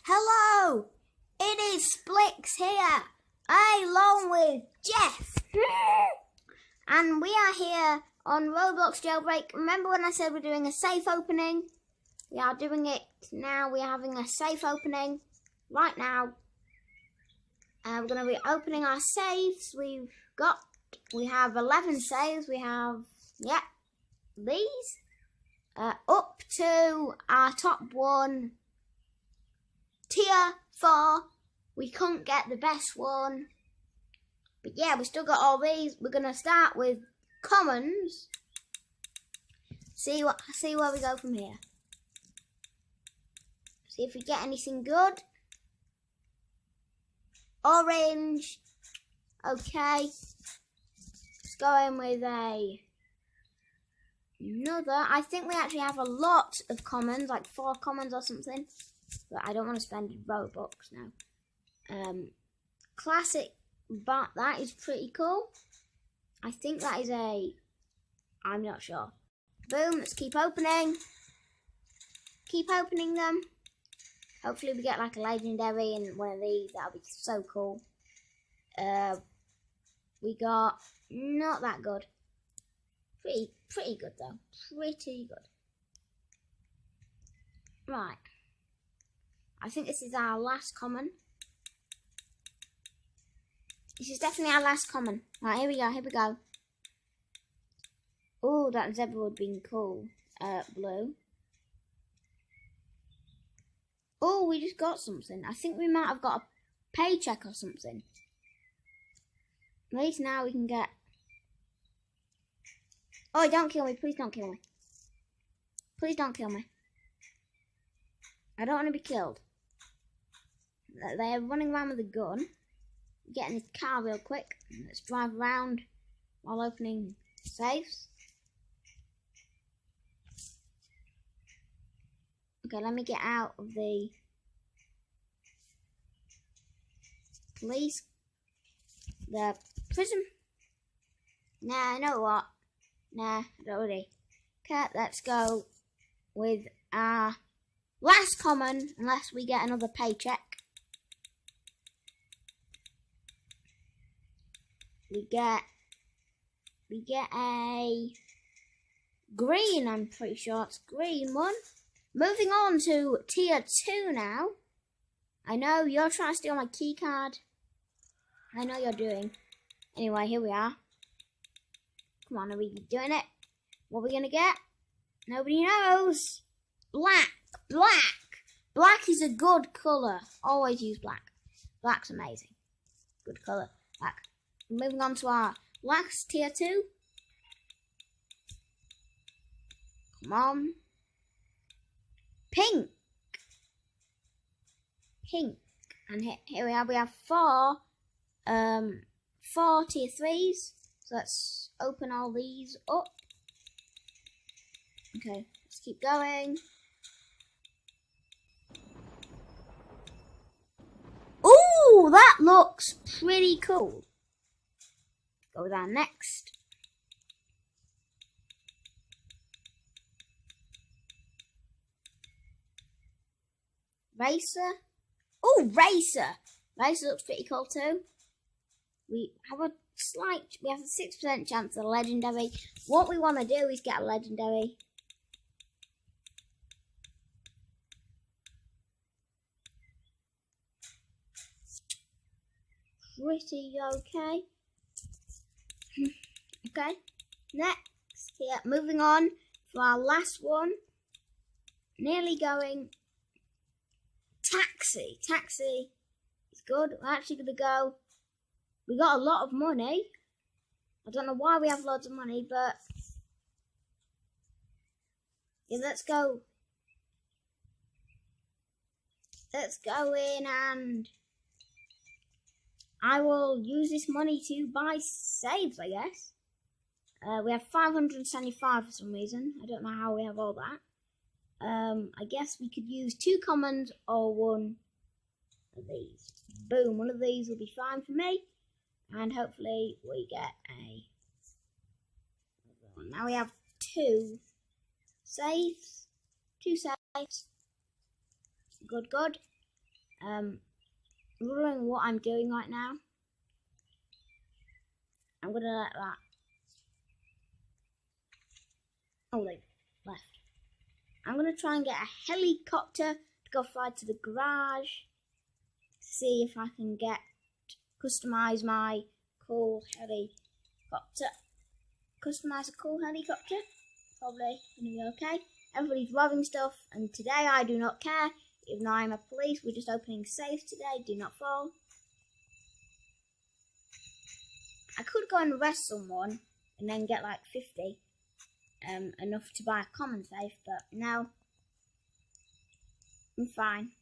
Hello, it is Splix here, along with Jeff. And we are here on Roblox Jailbreak. Remember when I said we're doing a safe opening? We are doing it now. We're having a safe opening right now. We're going to be opening our saves. We have 11 saves. We have, these. Up to our top one, tier 4. We couldn't get the best one. But yeah, we still got all these. We're going to start with commons. See where we go from here. See if we get anything good. Orange. Okay. Let's go in with another. I think we actually have a lot of commons, like 4 commons or something. But I don't want to spend Robux now. Classic, but that is pretty cool. I think that is I'm not sure. Boom, let's keep opening. Keep opening them. Hopefully we get like a legendary and one of these. That'll be so cool. We got not that good. Pretty good though. Pretty good. Right. I think this is our last common. This is definitely our last common. Right, here we go. Oh, that zebra would have been cool. Blue. Oh, we just got something. I think we might have got a paycheck or something. At least now we can get... Oh, don't kill me. Please don't kill me. Please don't kill me. I don't want to be killed. They're running around with a gun. Get in this car real quick. Let's drive around while opening safes. Okay, let me get out of the police. The prison. Nah, you know what? Nah, not really. Okay, let's go with our last common, unless we get another paycheck. We get a green, I'm pretty sure it's green one. Moving on to tier 2 now. I know you're trying to steal my key card. I know you're doing. Anyway, here we are. Come on, are we doing it? What are we gonna get? Nobody knows. Black. Black is a good colour. Always use black. Black's amazing. Good colour. Black. Moving on to our last tier 2. Come on. Pink. And here we are. We have 4 tier 3s. So let's open all these up. Okay, let's keep going. Ooh, that looks pretty cool. Go with our next. Racer. Oh, Racer. Racer looks pretty cool too. We have a 6% chance of a legendary. What we want to do is get a legendary. Pretty okay. Okay, next here, moving on for our last one. Nearly going. Taxi is good. We're actually going to go. We got a lot of money. I don't know why we have loads of money, but yeah, let's go. Let's go in and I will use this money to buy saves, I guess. We have 575 for some reason. I don't know how we have all that. I guess we could use 2 commons or 1 of these. Boom, one of these will be fine for me. And hopefully we get a... Now we have 2 saves. 2 saves. Good. wondering what I'm doing right now. I'm gonna let that. Oh, they left. I'm gonna try and get a helicopter to go fly to the garage. See if I can customize my cool helicopter. Customize a cool helicopter. Probably gonna be okay. Everybody's robbing stuff, and today I do not care. Even though I'm a police, we're just opening safes today. Do not fall. I could go and arrest someone and then get like 50, enough to buy a common safe, but no, I'm fine.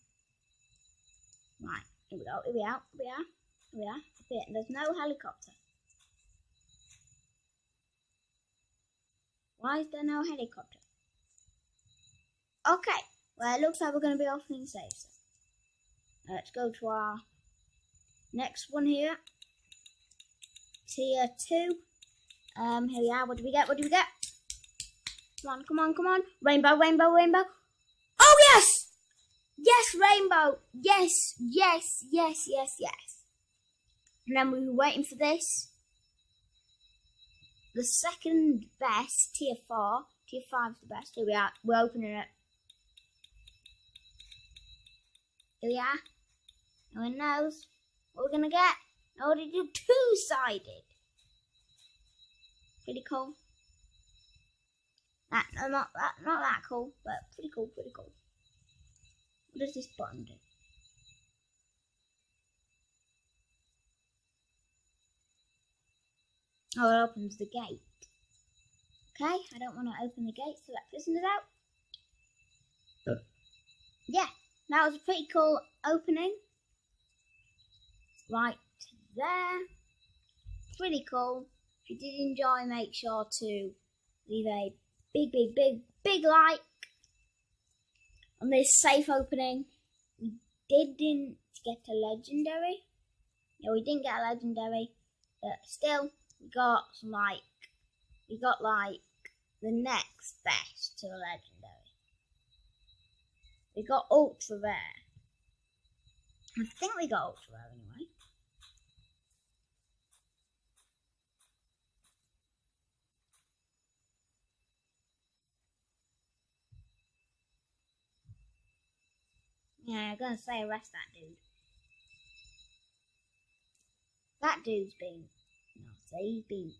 Right, here we go. Here we are. There's no helicopter. Why is there no helicopter? Okay, well, it looks like we're going to be opening safes. Let's go to our next one here. Tier 2. Here we are. What do we get? Come on. Rainbow. Oh, yes! Yes, rainbow. Yes. And then we were waiting for this. The second best, tier 4. Tier 5 is the best. Here we are. We're opening it. Here we are. No one knows what we're going to get. Oh, they do two-sided. Pretty cool. Not that cool, but pretty cool. What does this button do? Oh, it opens the gate. Okay, I don't want to open the gate, so let's listen it out. Yeah, that was a pretty cool opening. Right there. Pretty cool. If you did enjoy, make sure to leave a big like on this safe opening. We didn't get a legendary. No, we didn't get a legendary, but still we got the next best to a legendary. We got ultra rare. I think we got ultra rare anyway. Yeah, I'm gonna say arrest that dude. That dude's been naughty. He's been.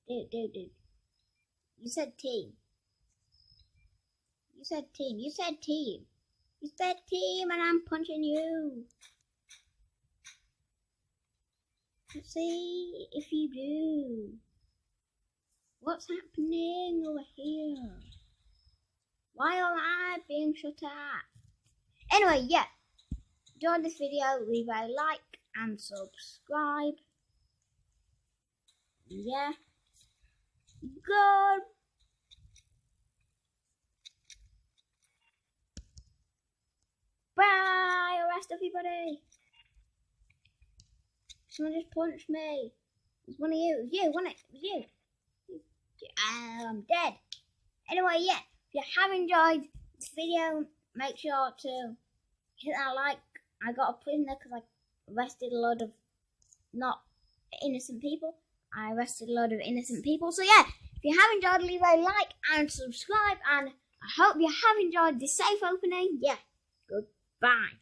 Dude. You said team. You said team, and I'm punching you. Let's see if you do. What's happening over here? Why am I being shot at? Anyway, yeah. Enjoyed this video, leave a like and subscribe. Yeah. Good. Bye. Arrest everybody. Someone just punched me. It was one of you. It was you, wasn't it? It was you. I'm dead. Anyway, yeah. If you have enjoyed this video, make sure to hit that like. I got a prisoner because I arrested a lot of not innocent people. I arrested a lot of innocent people. So yeah, if you have enjoyed, leave a like and subscribe. And I hope you have enjoyed this safe opening. Yeah, goodbye.